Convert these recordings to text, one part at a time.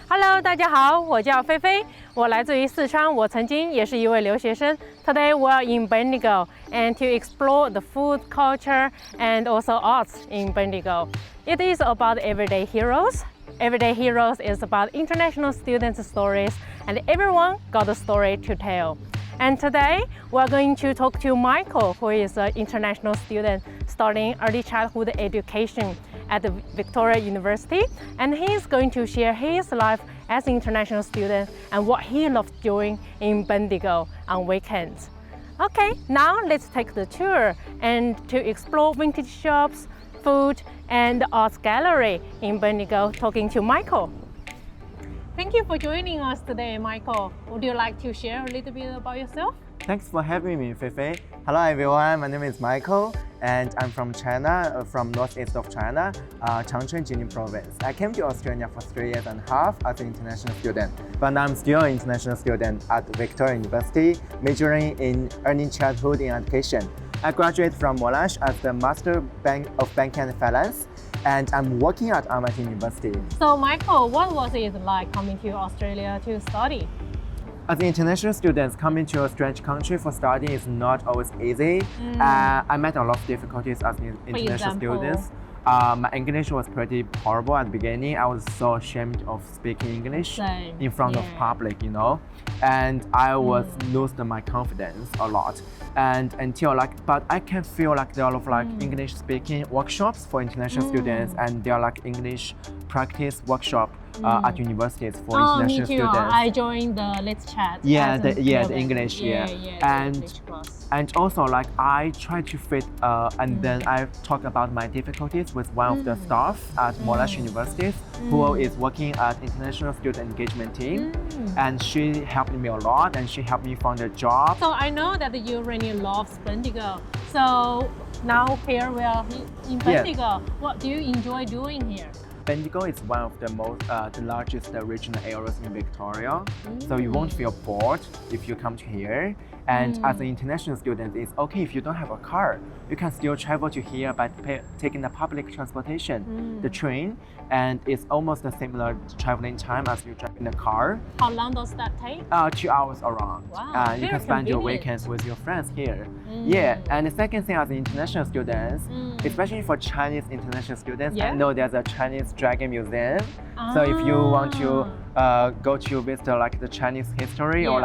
Hello， 大家好，我叫菲菲，我来自于四川，我曾经也是一位留学生。Today we are in Bendigo and to explore the food culture and also arts in Bendigo. It is about everyday heroes. Everyday heroes is about international students' stories, and everyone got a story to tell. And today we are going to talk to Michael, who is an international student studying early childhood education at the Victoria University, and he is going to share his life as an international student and what he loves doing in Bendigo on weekends. Okay, now let's take the tour and to explore vintage shops, food, and the arts gallery in Bendigo, talking to Michael. Thank you for joining us today, Michael. Would you like to share a little bit about yourself? Thanks for having me, Feifei. Hello everyone, my name is Michael and I'm from China, from northeast of China, Changchun Jilin province. I came to Australia for 3 years and a half as an international student, but I'm still an international student at Victoria University, majoring in early childhood in education. I graduated from Monash as the Master of Banking and Finance, and I'm working at MIT University. So Michael, what was it like coming to Australia to study? As international students, coming to a strange country for studying is not always easy. I met a lot of difficulties as an international students. My English was pretty horrible at the beginning. I was so ashamed of speaking English in front of public, you know, and I was losing my confidence a lot. And until but I can feel like there are a lot of English speaking workshops for international students, and there are English practice workshop at universities for international students. I joined the Let's Chat. The English, and also I try to fit and then I talk about my difficulties with one of the staff at Monash University who is working at international student engagement team, and she helped me a lot and she helped me find a job. So I know that you really love Bendigo. So now here we are in Bendigo. What do you enjoy doing here? Bendigo is one of the largest regional areas in Victoria, so you won't feel bored if you come to here. And as an international student, it's okay if you don't have a car. You can still travel to here by taking the public transportation, the train, and it's almost a similar traveling time as you drive in a car. How long does that take? 2 hours around. Wow, you can spend your weekends with your friends here. And the second thing as international students, especially for Chinese international students, I know there's a Chinese Dragon Museum. So if you want to go to visit the Chinese history or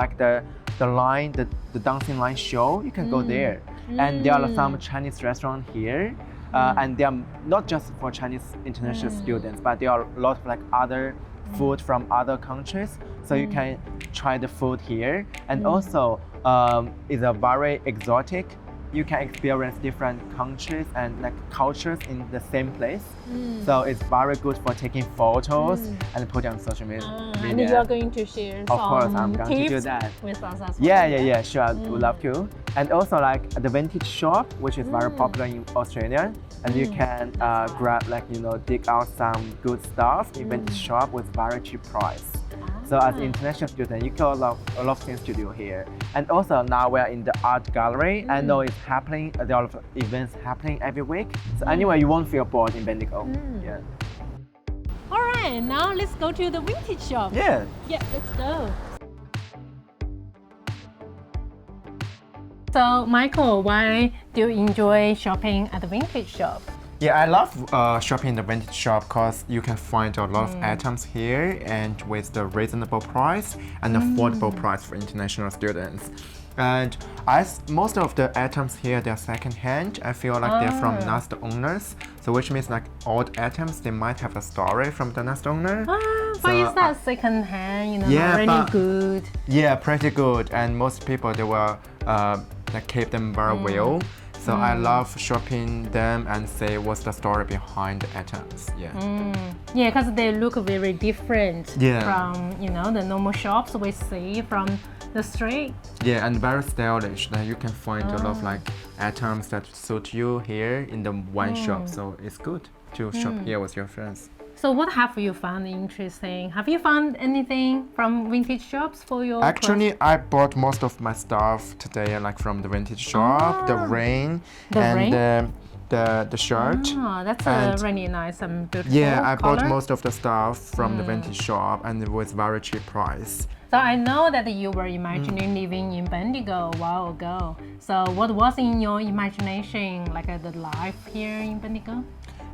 the dancing line show, you can go there. And there are some Chinese restaurants here, and they are not just for Chinese international students, but there are a lot of other food from other countries, so you can try the food here. And also it's a very exotic. You can experience different countries and cultures in the same place. So it's very good for taking photos and putting on social media. And you're going to share of course, I'm going to do that. With us as well. Yeah, sure, I would love to. And also the vintage shop, which is very popular in Australia, and you can grab dig out some good stuff in vintage shop with very cheap price. So as an international student, you got a lot of things to do here. And also now we're in the art gallery. I know it's happening, there are a lot of events happening every week. So anyway, you won't feel bored in Bendigo. Yeah. All right, now let's go to the vintage shop. Yeah, let's go. So Michael, why do you enjoy shopping at the vintage shop? Yeah, I love shopping in the vintage shop because you can find a lot of items here and with the reasonable price and affordable price for international students. And most of the items here, they're second-hand. I feel they're from last owners. So which means old items, they might have a story from the last owner. But is that second-hand, really good? Yeah, pretty good. And most people, they will keep them very well. So I love shopping them and say what's the story behind the items. Yeah, because they look very different from the normal shops we see from the street. Yeah, and very stylish. You can find a lot of items that suit you here in the one shop. So it's good to shop here with your friends. So what have you found interesting? Have you found anything from vintage shops for your Actually, I bought most of my stuff today, from the vintage shop, the ring, the shirt. Oh, that's And really nice and beautiful Yeah, I bought color. most of the stuff from the vintage shop, and it was very cheap price. So I know that you were imagining living in Bendigo a while ago. So what was in your imagination, like the life here in Bendigo?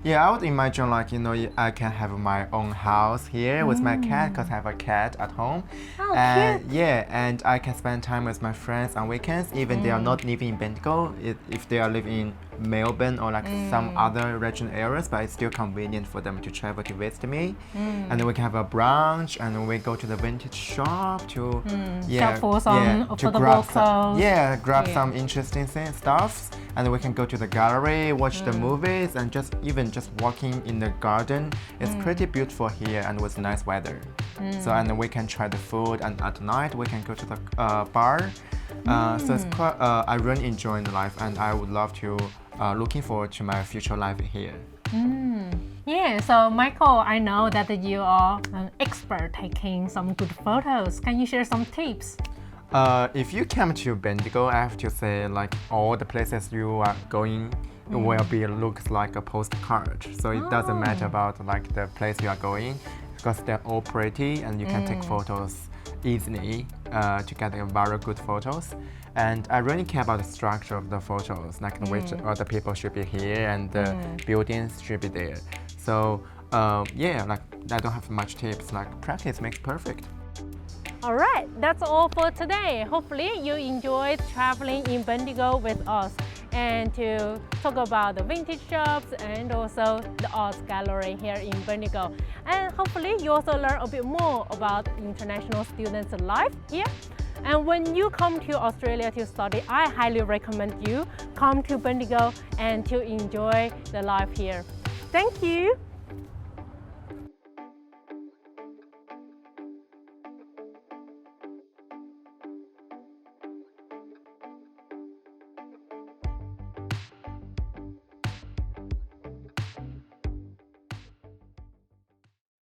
Yeah, I would imagine like, you know, I can have my own house here with my cat because I have a cat at home. Oh, And cute. yeah, and I can spend time with my friends on weekends, even they are not living in Bendigo, if they are living in Melbourne or like some other regional areas, but it's still convenient for them to travel to visit me. And then we can have a brunch, and then we go to the vintage shop to Shop for some to affordable grab clothes. grab some interesting stuff, and then we can go to the gallery, watch the movies, and just walking in the garden. It's pretty beautiful here and with nice weather. So and then we can try the food, and at night we can go to the bar. So it's quite. I really enjoy the life, and I would love to. Looking forward to my future life here. Yeah, so Michael, I know that you are an expert taking some good photos. Can you share some tips? If you come to Bendigo, I have to say like all the places you are going will be looks like a postcard. So it doesn't matter about like the place you are going, because they're all pretty and you can take photos easily to get very good photos. And I really care about the structure of the photos, like which other people should be here and the buildings should be there. So yeah, like I don't have much tips, like practice makes perfect. Alright, that's all for today. Hopefully you enjoyed traveling in Bendigo with us and to talk about the vintage shops and also the arts gallery here in Bendigo. And hopefully you also learn a bit more about international students' life here. And when you come to Australia to study, I highly recommend you come to Bendigo and to enjoy the life here. Thank you.